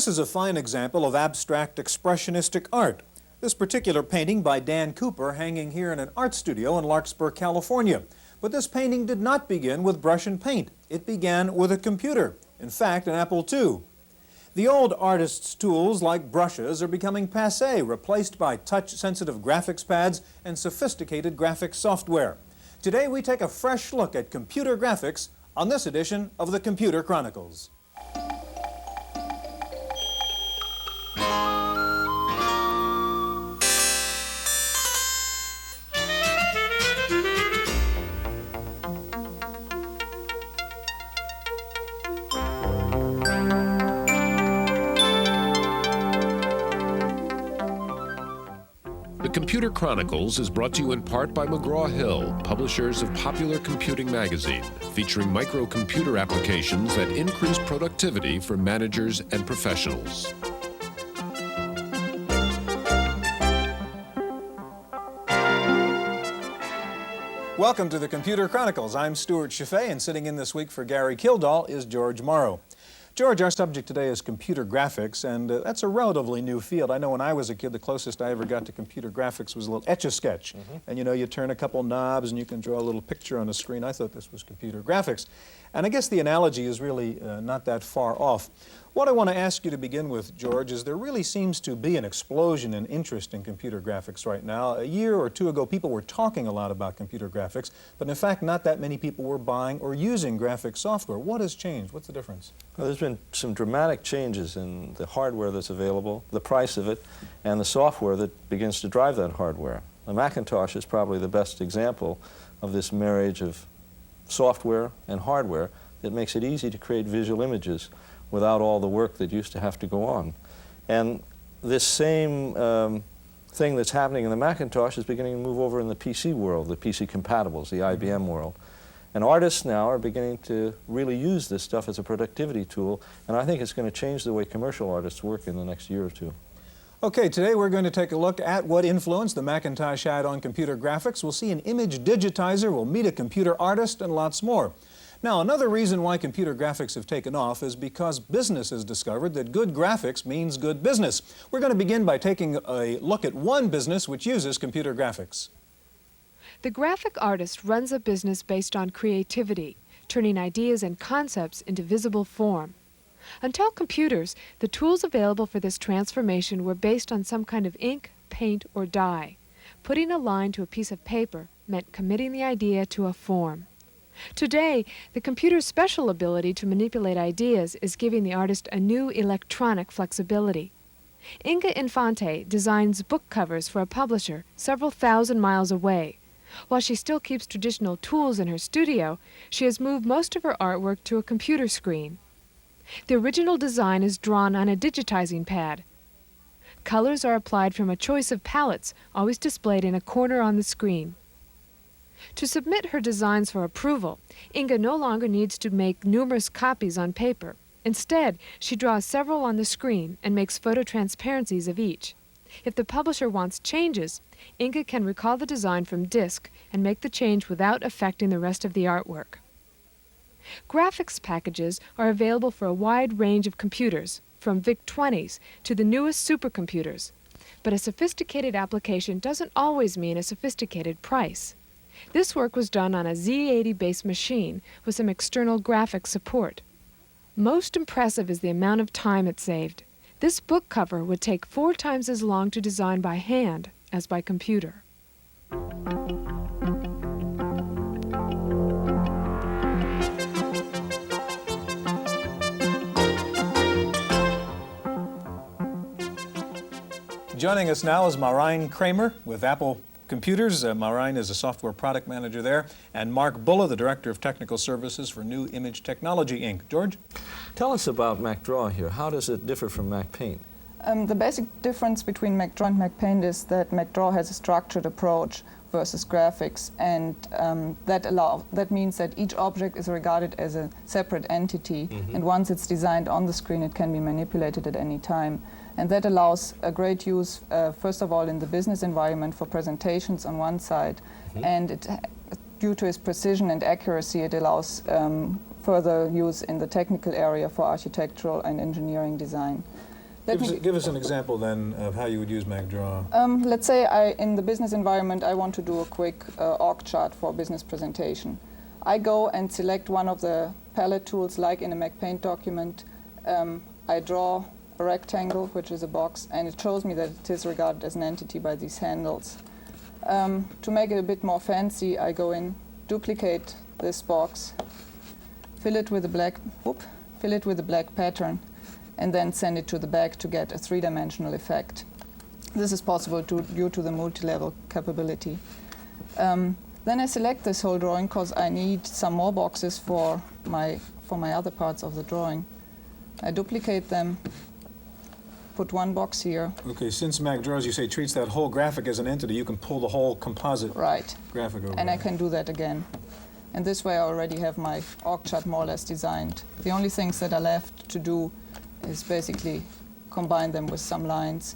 This is a fine example of abstract expressionistic art. This particular painting by Dan Cooper hanging here in an art studio in Larkspur, California. But this painting did not begin with brush and paint. It began with a computer, in fact, an Apple II. The old artist's tools, like brushes, are becoming passé, replaced by touch-sensitive graphics pads and sophisticated graphics software. Today we take a fresh look at computer graphics on this edition of the Computer Chronicles. The Computer Chronicles is brought to you in part by McGraw-Hill, publishers of Popular Computing magazine, featuring microcomputer applications that increase productivity for managers and professionals. Welcome to the Computer Chronicles. I'm Stuart Chaffee, and sitting in this week for Gary Kildall is George Morrow. George, our subject today is computer graphics, and that's a relatively new field. I know when I was a kid, the closest I ever got to computer graphics was a little Etch-a-Sketch. And you know, you turn a couple knobs and you can draw a little picture on a screen. I thought this was computer graphics. And I guess the analogy is really not that far off. What I want to ask you to begin with, George, is there really seems to be an explosion in interest in computer graphics right now. A year or two ago, people were talking a lot about computer graphics, but in fact, not that many people were buying or using graphics software. What has changed? What's the difference? Well, there's been some dramatic changes in the hardware that's available, the price of it, and the software that begins to drive that hardware. The Macintosh is probably the best example of this marriage of software and hardware that makes it easy to create visual images without all the work that used to have to go on. And this same thing that's happening in the Macintosh is beginning to move over in the PC world, the PC compatibles, the IBM world. And artists now are beginning to really use this stuff as a productivity tool, and I think it's going to change the way commercial artists work in the next year or two. Okay, today we're going to take a look at what influence the Macintosh had on computer graphics. We'll see an image digitizer, we'll meet a computer artist, and lots more. Now, another reason why computer graphics have taken off is because business has discovered that good graphics means good business. We're going to begin by taking a look at one business which uses computer graphics. The graphic artist runs a business based on creativity, turning ideas and concepts into visible form. Until computers, the tools available for this transformation were based on some kind of ink, paint, or dye. Putting a line to a piece of paper meant committing the idea to a form. Today, the computer's special ability to manipulate ideas is giving the artist a new electronic flexibility. Inga Infante designs book covers for a publisher several thousand miles away. While she still keeps traditional tools in her studio, she has moved most of her artwork to a computer screen. The original design is drawn on a digitizing pad. Colors are applied from a choice of palettes, always displayed in a corner on the screen. To submit her designs for approval, Inga no longer needs to make numerous copies on paper. Instead, she draws several on the screen and makes phototransparencies of each. If the publisher wants changes, Inga can recall the design from disk and make the change without affecting the rest of the artwork. Graphics packages are available for a wide range of computers, from VIC-20s to the newest supercomputers. But a sophisticated application doesn't always mean a sophisticated price. This work was done on a Z80-based machine with some external graphics support. Most impressive is the amount of time it saved. This book cover would take 4 times as long to design by hand as by computer. Joining us now is Marijn Kramer with Apple Computers. Marijn is a software product manager there, and Mark Bulla, the Director of Technical Services for New Image Technology, Inc. George? Tell us about MacDraw here. How does it differ from MacPaint? The basic difference between MacDraw and MacPaint is that MacDraw has a structured approach versus graphics, and that means that each object is regarded as a separate entity, and once it's designed on the screen, it can be manipulated at any time. And that allows a great use, first of all, in the business environment for presentations on one side, and due to its precision and accuracy, it allows further use in the technical area for architectural and engineering design. Give us an example then of how you would use MacDraw. Let's say in the business environment, I want to do a quick org chart for a business presentation. I go and select one of the palette tools, like in a MacPaint document. I draw a rectangle, which is a box, and it shows me that it is regarded as an entity by these handles. To make it a bit more fancy, I go in, duplicate this box, fill it with a black pattern, and then send it to the back to get a three-dimensional effect. This is possible due to the multi-level capability. Then I select this whole drawing because I need some more boxes for my other parts of the drawing. I duplicate them, put one box here. Okay, since MacDraw, as you say, treats that whole graphic as an entity, you can pull the whole composite graphic over. And I can do that again. And this way I already have my org chart more or less designed. The only things that are left to do is basically combine them with some lines.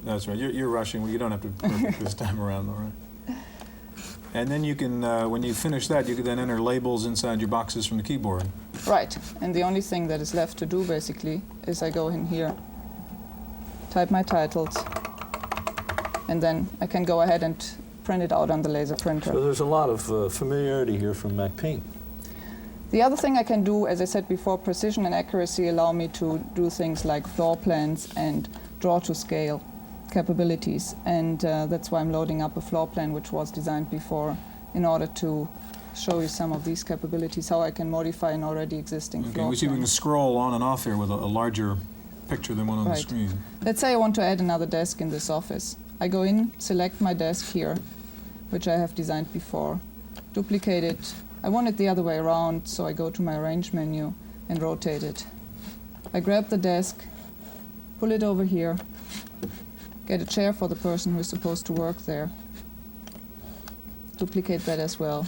That's right. You're rushing. You don't have to perfect this time around, all right? And then you can, when you finish that, you can then enter labels inside your boxes from the keyboard. Right. And the only thing that is left to do, basically, is I go in here, type my titles, and then I can go ahead and print it out on the laser printer. So there's a lot of familiarity here from MacPaint. The other thing I can do, as I said before, precision and accuracy allow me to do things like floor plans and draw to scale capabilities, and that's why I'm loading up a floor plan which was designed before in order to show you some of these capabilities, how I can modify an already existing floor plan. We see we can scroll on and off here with a larger picture than one on the screen. Let's say I want to add another desk in this office. I go in, select my desk here, which I have designed before, duplicate it. I want it the other way around, so I go to my Arrange menu and rotate it. I grab the desk, pull it over here, get a chair for the person who is supposed to work there, duplicate that as well.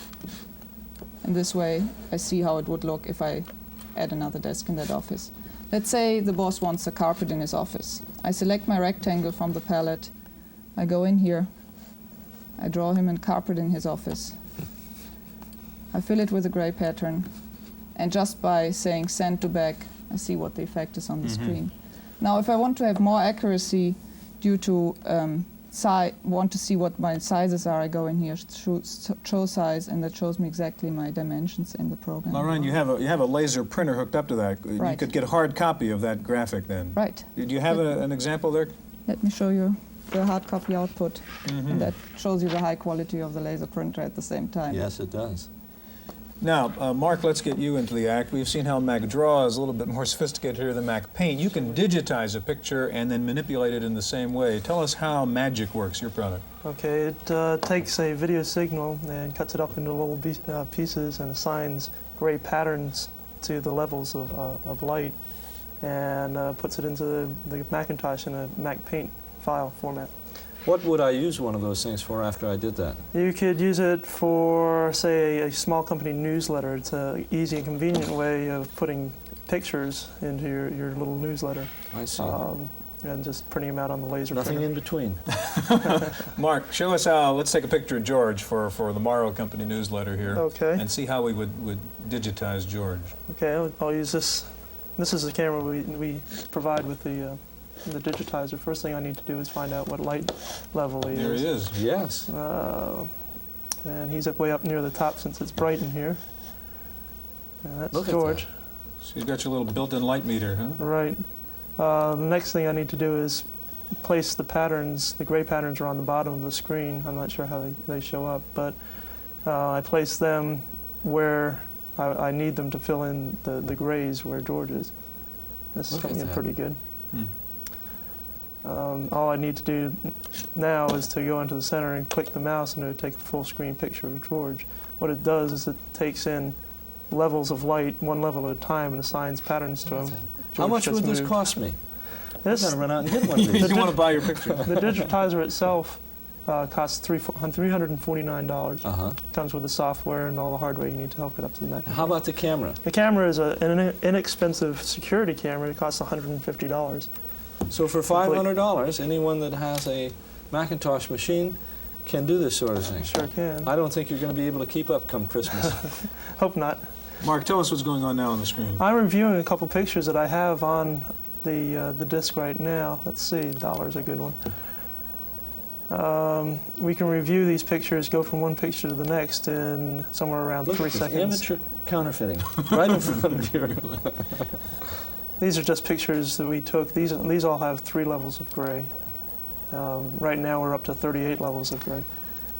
And this way I see how it would look if I add another desk in that office. Let's say the boss wants a carpet in his office. I select my rectangle from the palette, I go in here, I draw him a carpet in his office. I fill it with a gray pattern, and just by saying send to back, I see what the effect is on the screen. Now if I want to have more accuracy due to want to see what my sizes are, I go in here, show size, and that shows me exactly my dimensions in the program. Now, Ryan, you have a laser printer hooked up to that. Right. You could get a hard copy of that graphic then. Right. Do you have an example there? Let me show you the hard copy output, and that shows you the high quality of the laser printer at the same time. Yes, it does. Now, Mark, let's get you into the act. We've seen how MacDraw is a little bit more sophisticated here than MacPaint. You can digitize a picture and then manipulate it in the same way. Tell us how Magic works, your product. Okay, it takes a video signal and cuts it up into little pieces and assigns gray patterns to the levels of light, and puts it into the Macintosh in a MacPaint file format. What would I use one of those things for after I did that? You could use it for, say, a small company newsletter. It's an easy and convenient way of putting pictures into your little newsletter. I see. And just printing them out on the laser Nothing printer. in between. Mark, show us how. Let's take a picture of George for the Morrow Company newsletter here. Okay. And see how we would digitize George. Okay, I'll use this. This is the camera we provide with the digitizer. First thing I need to do is find out what light level he is. There he is. Yes. And he's way up near the top since it's bright in here. And that's Look at George. So you've got your little built-in light meter, huh? Right. The next thing I need to do is place the patterns. The gray patterns are on the bottom of the screen. I'm not sure how they show up, but I place them where I need them to fill in the grays where George is. This is coming in pretty good. All I need to do now is to go into the center and click the mouse, and it'll take a full screen picture of George. What it does is it takes in levels of light, one level at a time, and assigns patterns to them. How much would this cost me? This, I've got to run out and get one of these. You want to buy your picture. the digitizer itself costs $349. Uh-huh. Comes with the software and all the hardware you need to hook it up to the Mac. How about the camera? The camera is an inexpensive security camera. It costs $150. So for $500, anyone that has a Macintosh machine can do this sort of thing. Sure can. I don't think you're going to be able to keep up come Christmas. Hope not. Mark, tell us what's going on now on the screen. I'm reviewing a couple pictures that I have on the disc right now. Let's see, $1's a good one. We can review these pictures, go from one picture to the next in somewhere around 3 seconds. Amateur counterfeiting, right in front of you. These are just pictures that we took. These all have 3 levels of gray. Right now we're up to 38 levels of gray.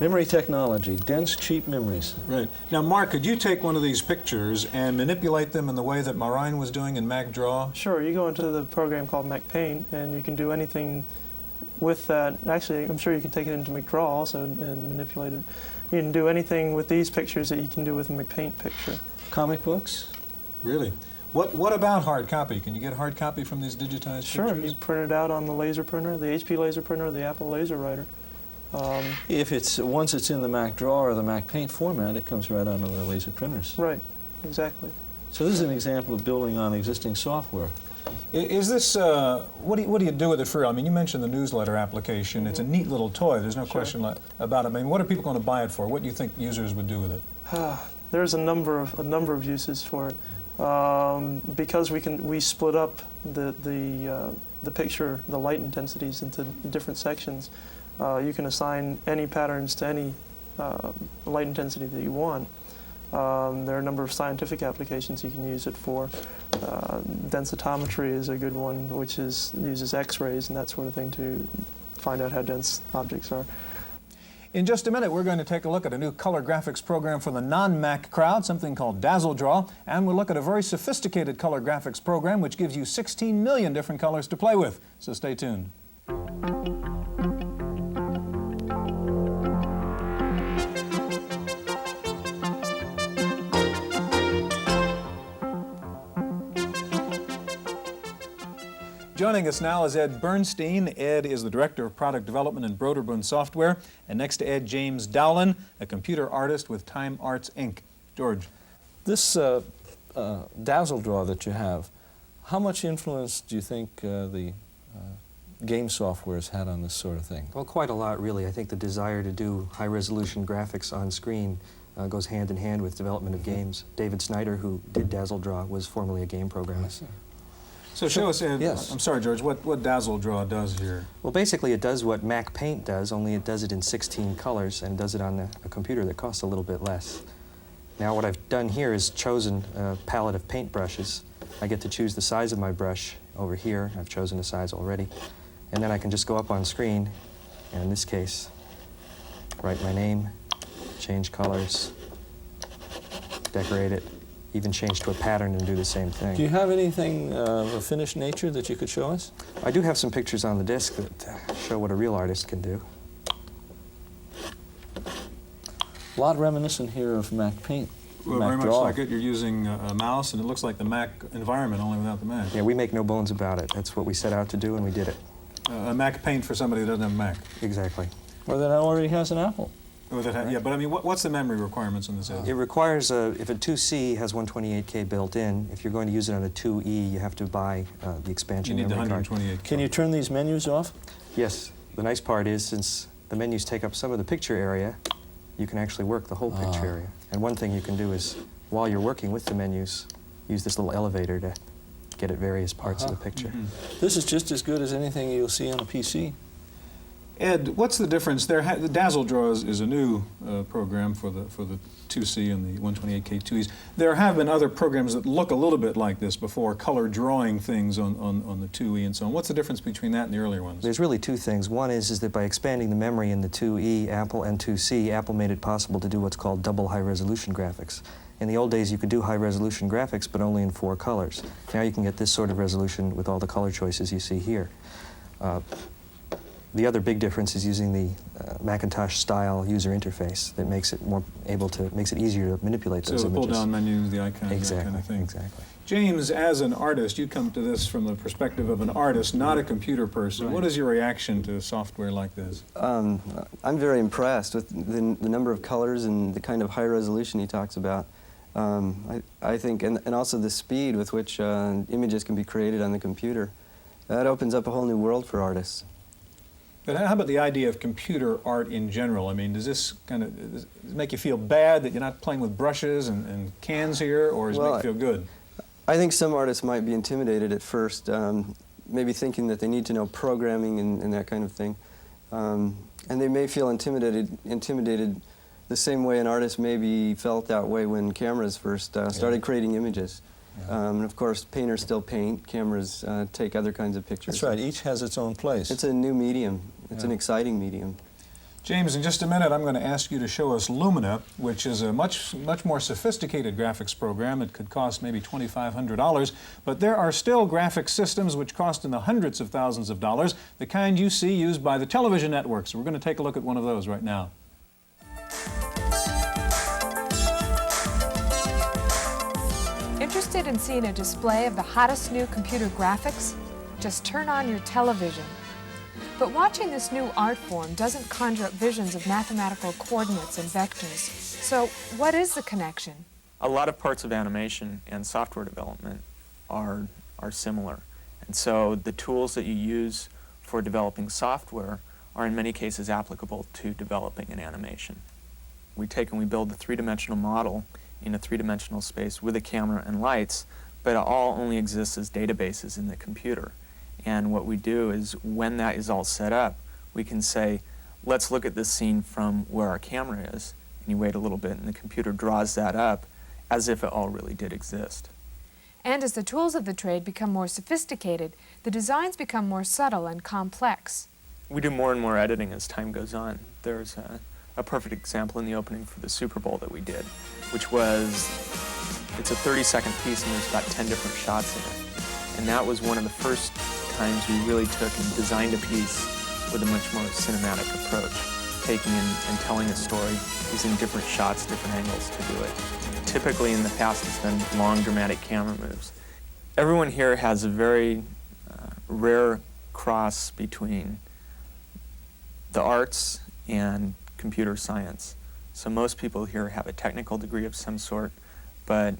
Memory technology, dense, cheap memories. Right. Now, Mark, could you take one of these pictures and manipulate them in the way that Marine was doing in MacDraw? Sure, you go into the program called MacPaint, and you can do anything with that. Actually, I'm sure you can take it into MacDraw also and manipulate it. You can do anything with these pictures that you can do with a MacPaint picture. Comic books? Really? What about hard copy? Can you get hard copy from these digitized Sure, pictures? you print it out on the laser printer, the HP laser printer, the Apple laser writer. If once it's in the MacDraw or the MacPaint format, it comes right onto the laser printers. Right, exactly. So this is an example of building on existing software. Is this, what do you do with it for real? I mean, you mentioned the newsletter application. It's a neat little toy. There's no question about it. I mean, what are people going to buy it for? What do you think users would do with it? There's a number of uses for it. Because we split up the picture, the light intensities into different sections. You can assign any patterns to any light intensity that you want. There are a number of scientific applications you can use it for. Densitometry is a good one, which uses X-rays and that sort of thing to find out how dense objects are. In just a minute, we're going to take a look at a new color graphics program for the non-Mac crowd, something called DazzleDraw, and we'll look at a very sophisticated color graphics program which gives you 16 million different colors to play with. So stay tuned. Joining us now is Ed Bernstein. Ed is the Director of Product Development in Broderbund Software. And next to Ed, James Dowlin, a computer artist with Time Arts, Inc. George. This DazzleDraw that you have, how much influence do you think the game software has had on this sort of thing? Well, quite a lot, really. I think the desire to do high-resolution graphics on screen goes hand in hand with development of games. David Snyder, who did DazzleDraw, was formerly a game programmer. So show us, Ed, yes. I'm sorry, George, what DazzleDraw does here. Well, basically it does what MacPaint does, only it does it in 16 colors and does it on a computer that costs a little bit less. Now what I've done here is chosen a palette of paint brushes. I get to choose the size of my brush over here. I've chosen a size already. And then I can just go up on screen, and in this case, write my name, change colors, decorate it, even change to a pattern and do the same thing. Do you have anything of a finished nature that you could show us? I do have some pictures on the disc that show what a real artist can do. A lot reminiscent here of MacPaint. Well, very much like it. You're using a mouse, and it looks like the Mac environment, only without the Mac. Yeah, we make no bones about it. That's what we set out to do, and we did it. A Mac Paint for somebody who doesn't have a Mac. Exactly. Or that already has an Apple. Yeah, but I mean, what's the memory requirements on this? It requires, if a 2C has 128K built in, if you're going to use it on a 2E, you have to buy the expansion You need the memory card. 128. Can you turn these menus off? Yes. The nice part is, since the menus take up some of the picture area, you can actually work the whole picture area. And one thing you can do is, while you're working with the menus, use this little elevator to get at various parts of the picture. This is just as good as anything you'll see on a PC. Ed, what's the difference there? The DazzleDraw is a new program for the 2C and the 128K 2Es. There have been other programs that look a little bit like this before, color drawing things on the 2E and so on. What's the difference between that and the earlier ones? There's really two things. One is that by expanding the memory in the 2E, Apple, and 2C, Apple made it possible to do what's called double high-resolution graphics. In the old days, you could do high-resolution graphics, but only in 4 colors. Now you can get this sort of resolution with all the color choices you see here. The other big difference is using the Macintosh-style user interface that makes it makes it easier to manipulate those images. So the pull-down menus, the icons, exactly, that kind of thing. Exactly. James, as an artist, you come to this from the perspective of an artist, not a computer person. What is your reaction to software like this? I'm very impressed with the number of colors and the kind of high resolution he talks about. I think, and also the speed with which images can be created on the computer. That opens up a whole new world for artists. But how about the idea of computer art in general? I mean, does this does it make you feel bad that you're not playing with brushes and cans here, or does it make you feel good? I think some artists might be intimidated at first, maybe thinking that they need to know programming and that kind of thing. And they may feel intimidated the same way an artist maybe felt that way when cameras first started creating images. And of course, painters still paint, cameras take other kinds of pictures. That's right, each has its own place. It's a new medium. It's an exciting medium. James, in just a minute, I'm going to ask you to show us Lumina, which is a much more sophisticated graphics program. It could cost maybe $2,500, but there are still graphics systems which cost in the hundreds of thousands of dollars, the kind you see used by the television networks. We're going to take a look at one of those right now. Interested in seeing a display of the hottest new computer graphics? Just turn on your television. But watching this new art form doesn't conjure up visions of mathematical coordinates and vectors. So what is the connection? A lot of parts of animation and software development are similar. And so the tools that you use for developing software are in many cases applicable to developing an animation. We take and we build a three-dimensional model in a three-dimensional space with a camera and lights, but it all only exists as databases in the computer. And what we do is, when that is all set up, we can say, let's look at this scene from where our camera is. And you wait a little bit, and the computer draws that up as if it all really did exist. And as the tools of the trade become more sophisticated, the designs become more subtle and complex. We do more and more editing as time goes on. There's a perfect example in the opening for the Super Bowl that we did, which was, it's a 30-second piece, and there's about 10 different shots in it. And that was one of the first times we really took and designed a piece with a much more cinematic approach, taking and telling a story using different shots, different angles to do it. Typically in the past it's been long dramatic camera moves. Everyone here has a very rare cross between the arts and computer science. So most people here have a technical degree of some sort, but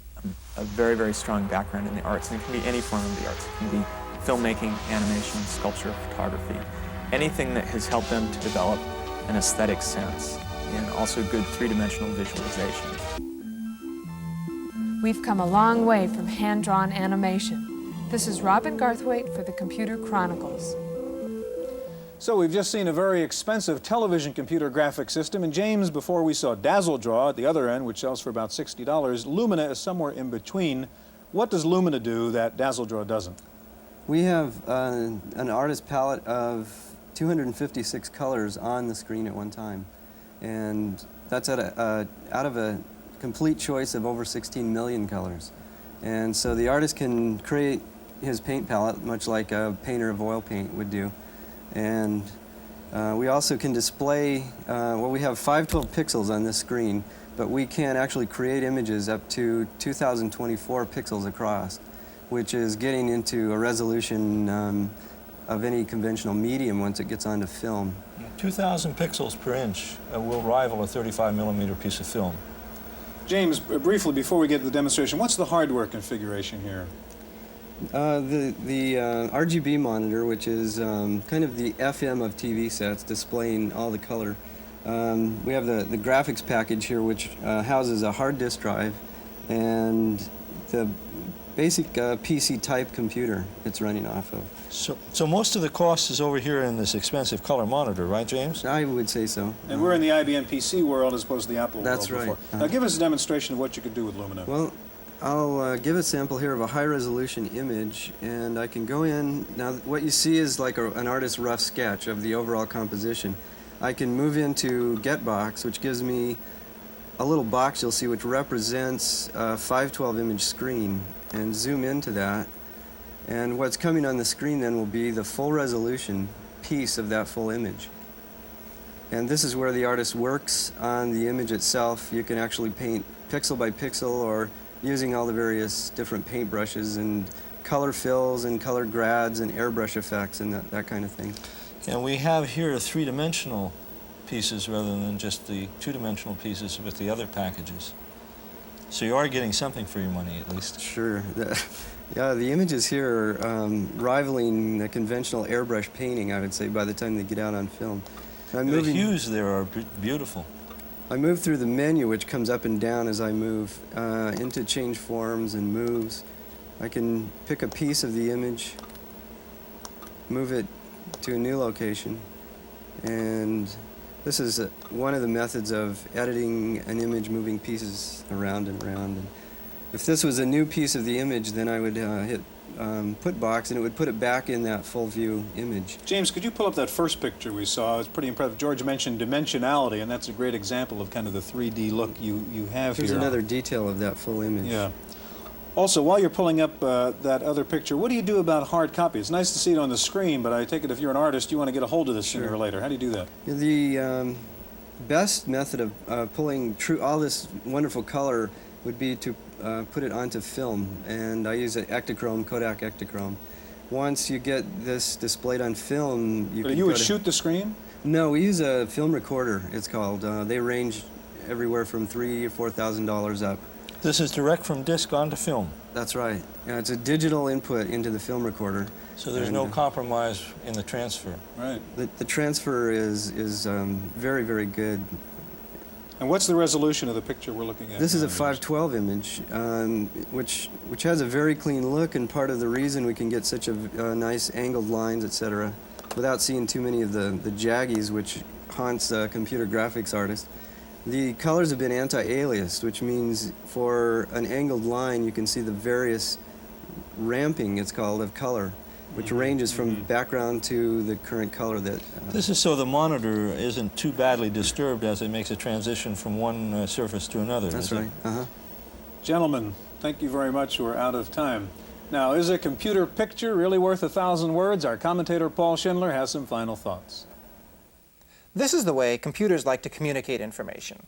a very, very strong background in the arts. And it can be any form of the arts. It can be filmmaking, animation, sculpture, photography, anything that has helped them to develop an aesthetic sense and also good three-dimensional visualization. We've come a long way from hand-drawn animation. This is Robin Garthwaite for the Computer Chronicles. So we've just seen a very expensive television computer graphic system, and James, before we saw DazzleDraw at the other end, which sells for about $60, Lumina is somewhere in between. What does Lumina do that DazzleDraw doesn't? We have an artist palette of 256 colors on the screen at one time, and that's out of a complete choice of over 16 million colors. And so the artist can create his paint palette much like a painter of oil paint would do. And we also can display, well, we have 512 pixels on this screen, but we can actually create images up to 2024 pixels across, which is getting into a resolution of any conventional medium once it gets onto film. 2,000 pixels per inch will rival a 35mm piece of film. James, briefly before we get to the demonstration, what's the hardware configuration here? The RGB monitor, which is kind of the FM of TV sets, displaying all the color. We have the graphics package here, which houses a hard disk drive and the basic PC type computer it's running off of. So most of the cost is over here in this expensive color monitor, right, James? I would say so. And we're in the IBM PC world as opposed to the Apple That's world right. before. Now give us a demonstration of what you could do with Lumina. Well, I'll give a sample here of a high-resolution image, and I can go in. Now, what you see is like an artist's rough sketch of the overall composition. I can move into Get Box, which gives me a little box you'll see which represents a 512 image screen, and zoom into that. And what's coming on the screen then will be the full resolution piece of that full image. And this is where the artist works on the image itself. You can actually paint pixel by pixel, or using all the various different paint brushes and color fills and color grads and airbrush effects and that kind of thing. And we have here three-dimensional pieces rather than just the two-dimensional pieces with the other packages. So you are getting something for your money, at least. Sure. Yeah, the images here are rivaling the conventional airbrush painting, I would say, by the time they get out on film. The hues there are beautiful. I move through the menu, which comes up and down as I move, into change forms and moves. I can pick a piece of the image, move it to a new location, and this is one of the methods of editing an image, moving pieces around and around. And if this was a new piece of the image, then I would hit put box, and it would put it back in that full view image. James, could you pull up that first picture we saw? It's pretty impressive. George mentioned dimensionality, and that's a great example of kind of the 3D look you have Here's here. another detail of that full image. Yeah. Also, while you're pulling up that other picture, what do you do about hard copy? It's nice to see it on the screen, but I take it if you're an artist, you want to get a hold of this sooner or later. How do you do that? The best method of pulling all this wonderful color would be to put it onto film, and I use an Ektachrome, Kodak Ektachrome. Once you get this displayed on film, you would shoot the screen? No, we use a film recorder, it's called. They range everywhere from $3,000 or $4,000 up. This is direct from disc onto film. That's right. Yeah, it's a digital input into the film recorder. So there's no compromise in the transfer. Right. The transfer is very, very good. And what's the resolution of the picture we're looking at? This is a 512 image, which has a very clean look, and part of the reason we can get such a nice angled lines, etc., without seeing too many of the jaggies, which haunts computer graphics artists. The colors have been anti-aliased, which means for an angled line you can see the various ramping, it's called, of color, which ranges from background to the current color that... This is so the monitor isn't too badly disturbed as it makes a transition from one surface to another. That's right. Gentlemen, thank you very much. We're out of time. Now, is a computer picture really worth 1,000 words? Our commentator, Paul Schindler, has some final thoughts. This is the way computers like to communicate information.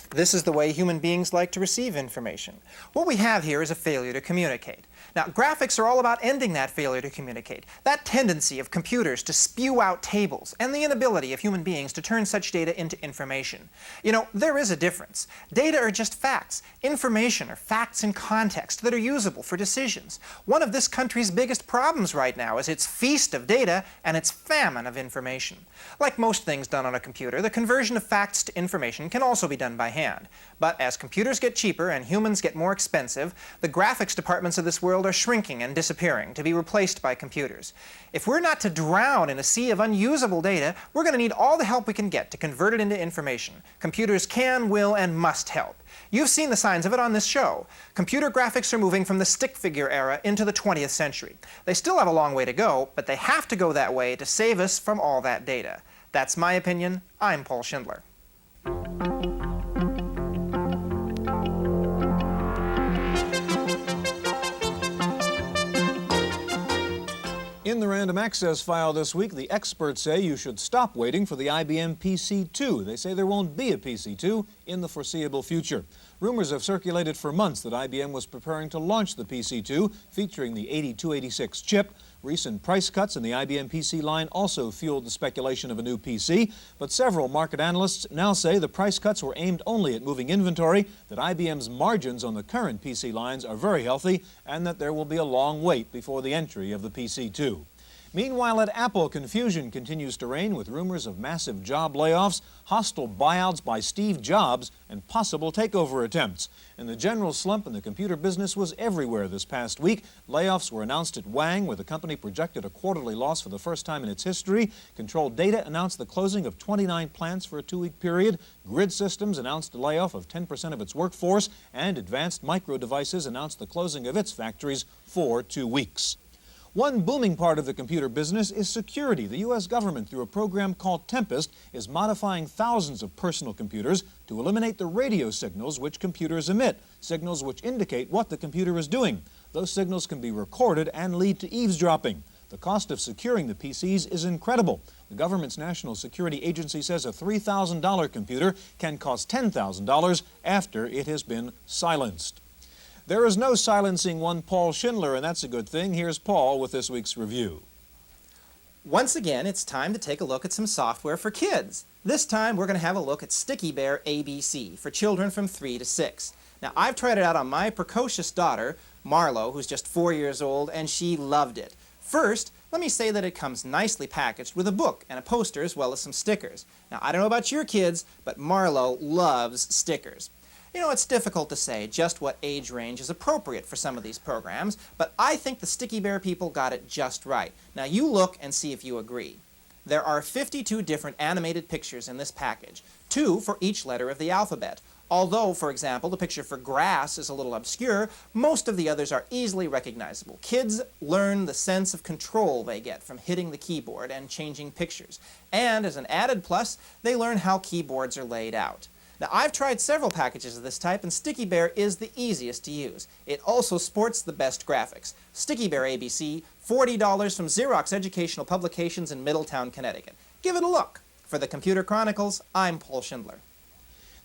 This is the way human beings like to receive information. What we have here is a failure to communicate. Now, graphics are all about ending that failure to communicate, that tendency of computers to spew out tables, and the inability of human beings to turn such data into information. You know, there is a difference. Data are just facts. Information are facts in context that are usable for decisions. One of this country's biggest problems right now is its feast of data and its famine of information. Like most things done on a computer, the conversion of facts to information can also be done by hand. But as computers get cheaper and humans get more expensive, the graphics departments of this world are shrinking and disappearing to be replaced by computers. If we're not to drown in a sea of unusable data, we're going to need all the help we can get to convert it into information. Computers can, will, and must help. You've seen the signs of it on this show. Computer graphics are moving from the stick figure era into the 20th century. They still have a long way to go, but they have to go that way to save us from all that data. That's my opinion. I'm Paul Schindler. In the Random Access file this week, the experts say you should stop waiting for the IBM PC-2. They say there won't be a PC-2 in the foreseeable future. Rumors have circulated for months that IBM was preparing to launch the PC-2 featuring the 8286 chip. Recent price cuts in the IBM PC line also fueled the speculation of a new PC, but several market analysts now say the price cuts were aimed only at moving inventory, that IBM's margins on the current PC lines are very healthy, and that there will be a long wait before the entry of the PC-2. Meanwhile, at Apple, confusion continues to reign with rumors of massive job layoffs, hostile buyouts by Steve Jobs, and possible takeover attempts. And the general slump in the computer business was everywhere this past week. Layoffs were announced at Wang, where the company projected a quarterly loss for the first time in its history. Control Data announced the closing of 29 plants for a 2-week period. Grid Systems announced a layoff of 10% of its workforce. And Advanced Micro Devices announced the closing of its factories for 2 weeks. One booming part of the computer business is security. The U.S. government, through a program called Tempest, is modifying thousands of personal computers to eliminate the radio signals which computers emit, signals which indicate what the computer is doing. Those signals can be recorded and lead to eavesdropping. The cost of securing the PCs is incredible. The government's National Security Agency says a $3,000 computer can cost $10,000 after it has been silenced. There is no silencing one Paul Schindler, and that's a good thing. Here's Paul with this week's review. Once again, it's time to take a look at some software for kids. This time, we're going to have a look at Sticky Bear ABC for children from 3 to 6. Now, I've tried it out on my precocious daughter, Marlo, who's just 4 years old, and she loved it. First, let me say that it comes nicely packaged with a book and a poster as well as some stickers. Now, I don't know about your kids, but Marlo loves stickers. You know, it's difficult to say just what age range is appropriate for some of these programs, but I think the Sticky Bear people got it just right. Now, you look and see if you agree. There are 52 different animated pictures in this package, 2 for each letter of the alphabet. Although, for example, the picture for grass is a little obscure, most of the others are easily recognizable. Kids learn the sense of control they get from hitting the keyboard and changing pictures. And as an added plus, they learn how keyboards are laid out. Now, I've tried several packages of this type, and Sticky Bear is the easiest to use. It also sports the best graphics. Sticky Bear ABC, $40 from Xerox Educational Publications in Middletown, Connecticut. Give it a look. For the Computer Chronicles, I'm Paul Schindler.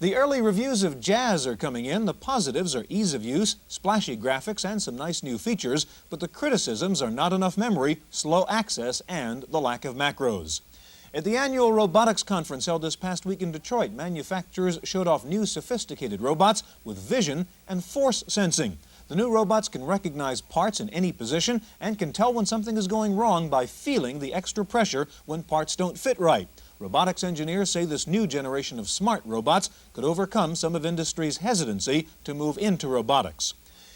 The early reviews of Jazz are coming in. The positives are ease of use, splashy graphics, and some nice new features, but the criticisms are not enough memory, slow access, and the lack of macros. At the annual robotics conference held this past week in Detroit, manufacturers showed off new sophisticated robots with vision and force sensing. The new robots can recognize parts in any position and can tell when something is going wrong by feeling the extra pressure when parts don't fit right. Robotics engineers say this new generation of smart robots could overcome some of industry's hesitancy to move into robotics.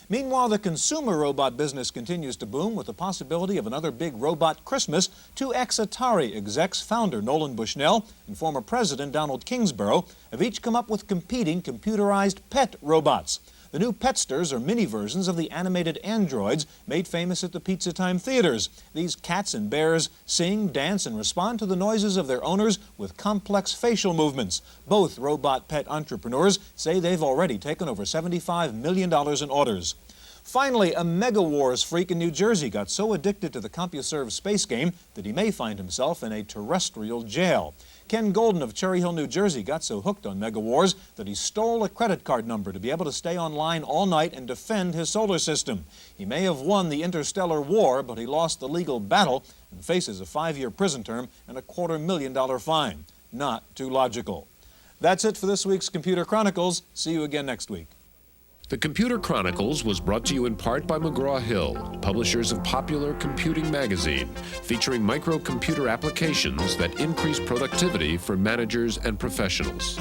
Meanwhile, the consumer robot business continues to boom with the possibility of another big robot Christmas. 2 ex-Atari execs, founder Nolan Bushnell and former president Donald Kingsborough, have each come up with competing computerized pet robots. The new Petsters are mini versions of the animated androids made famous at the Pizza Time theaters. These cats and bears sing, dance, and respond to the noises of their owners with complex facial movements. Both robot pet entrepreneurs say they've already taken over $75 million in orders. Finally, a Mega Wars freak in New Jersey got so addicted to the CompuServe space game that he may find himself in a terrestrial jail. Ken Golden of Cherry Hill, New Jersey got so hooked on Mega Wars that he stole a credit card number to be able to stay online all night and defend his solar system. He may have won the interstellar war, but he lost the legal battle and faces a 5-year prison term and a $250,000 fine. Not too logical. That's it for this week's Computer Chronicles. See you again next week. The Computer Chronicles was brought to you in part by McGraw-Hill, publishers of popular computing magazine, featuring microcomputer applications that increase productivity for managers and professionals.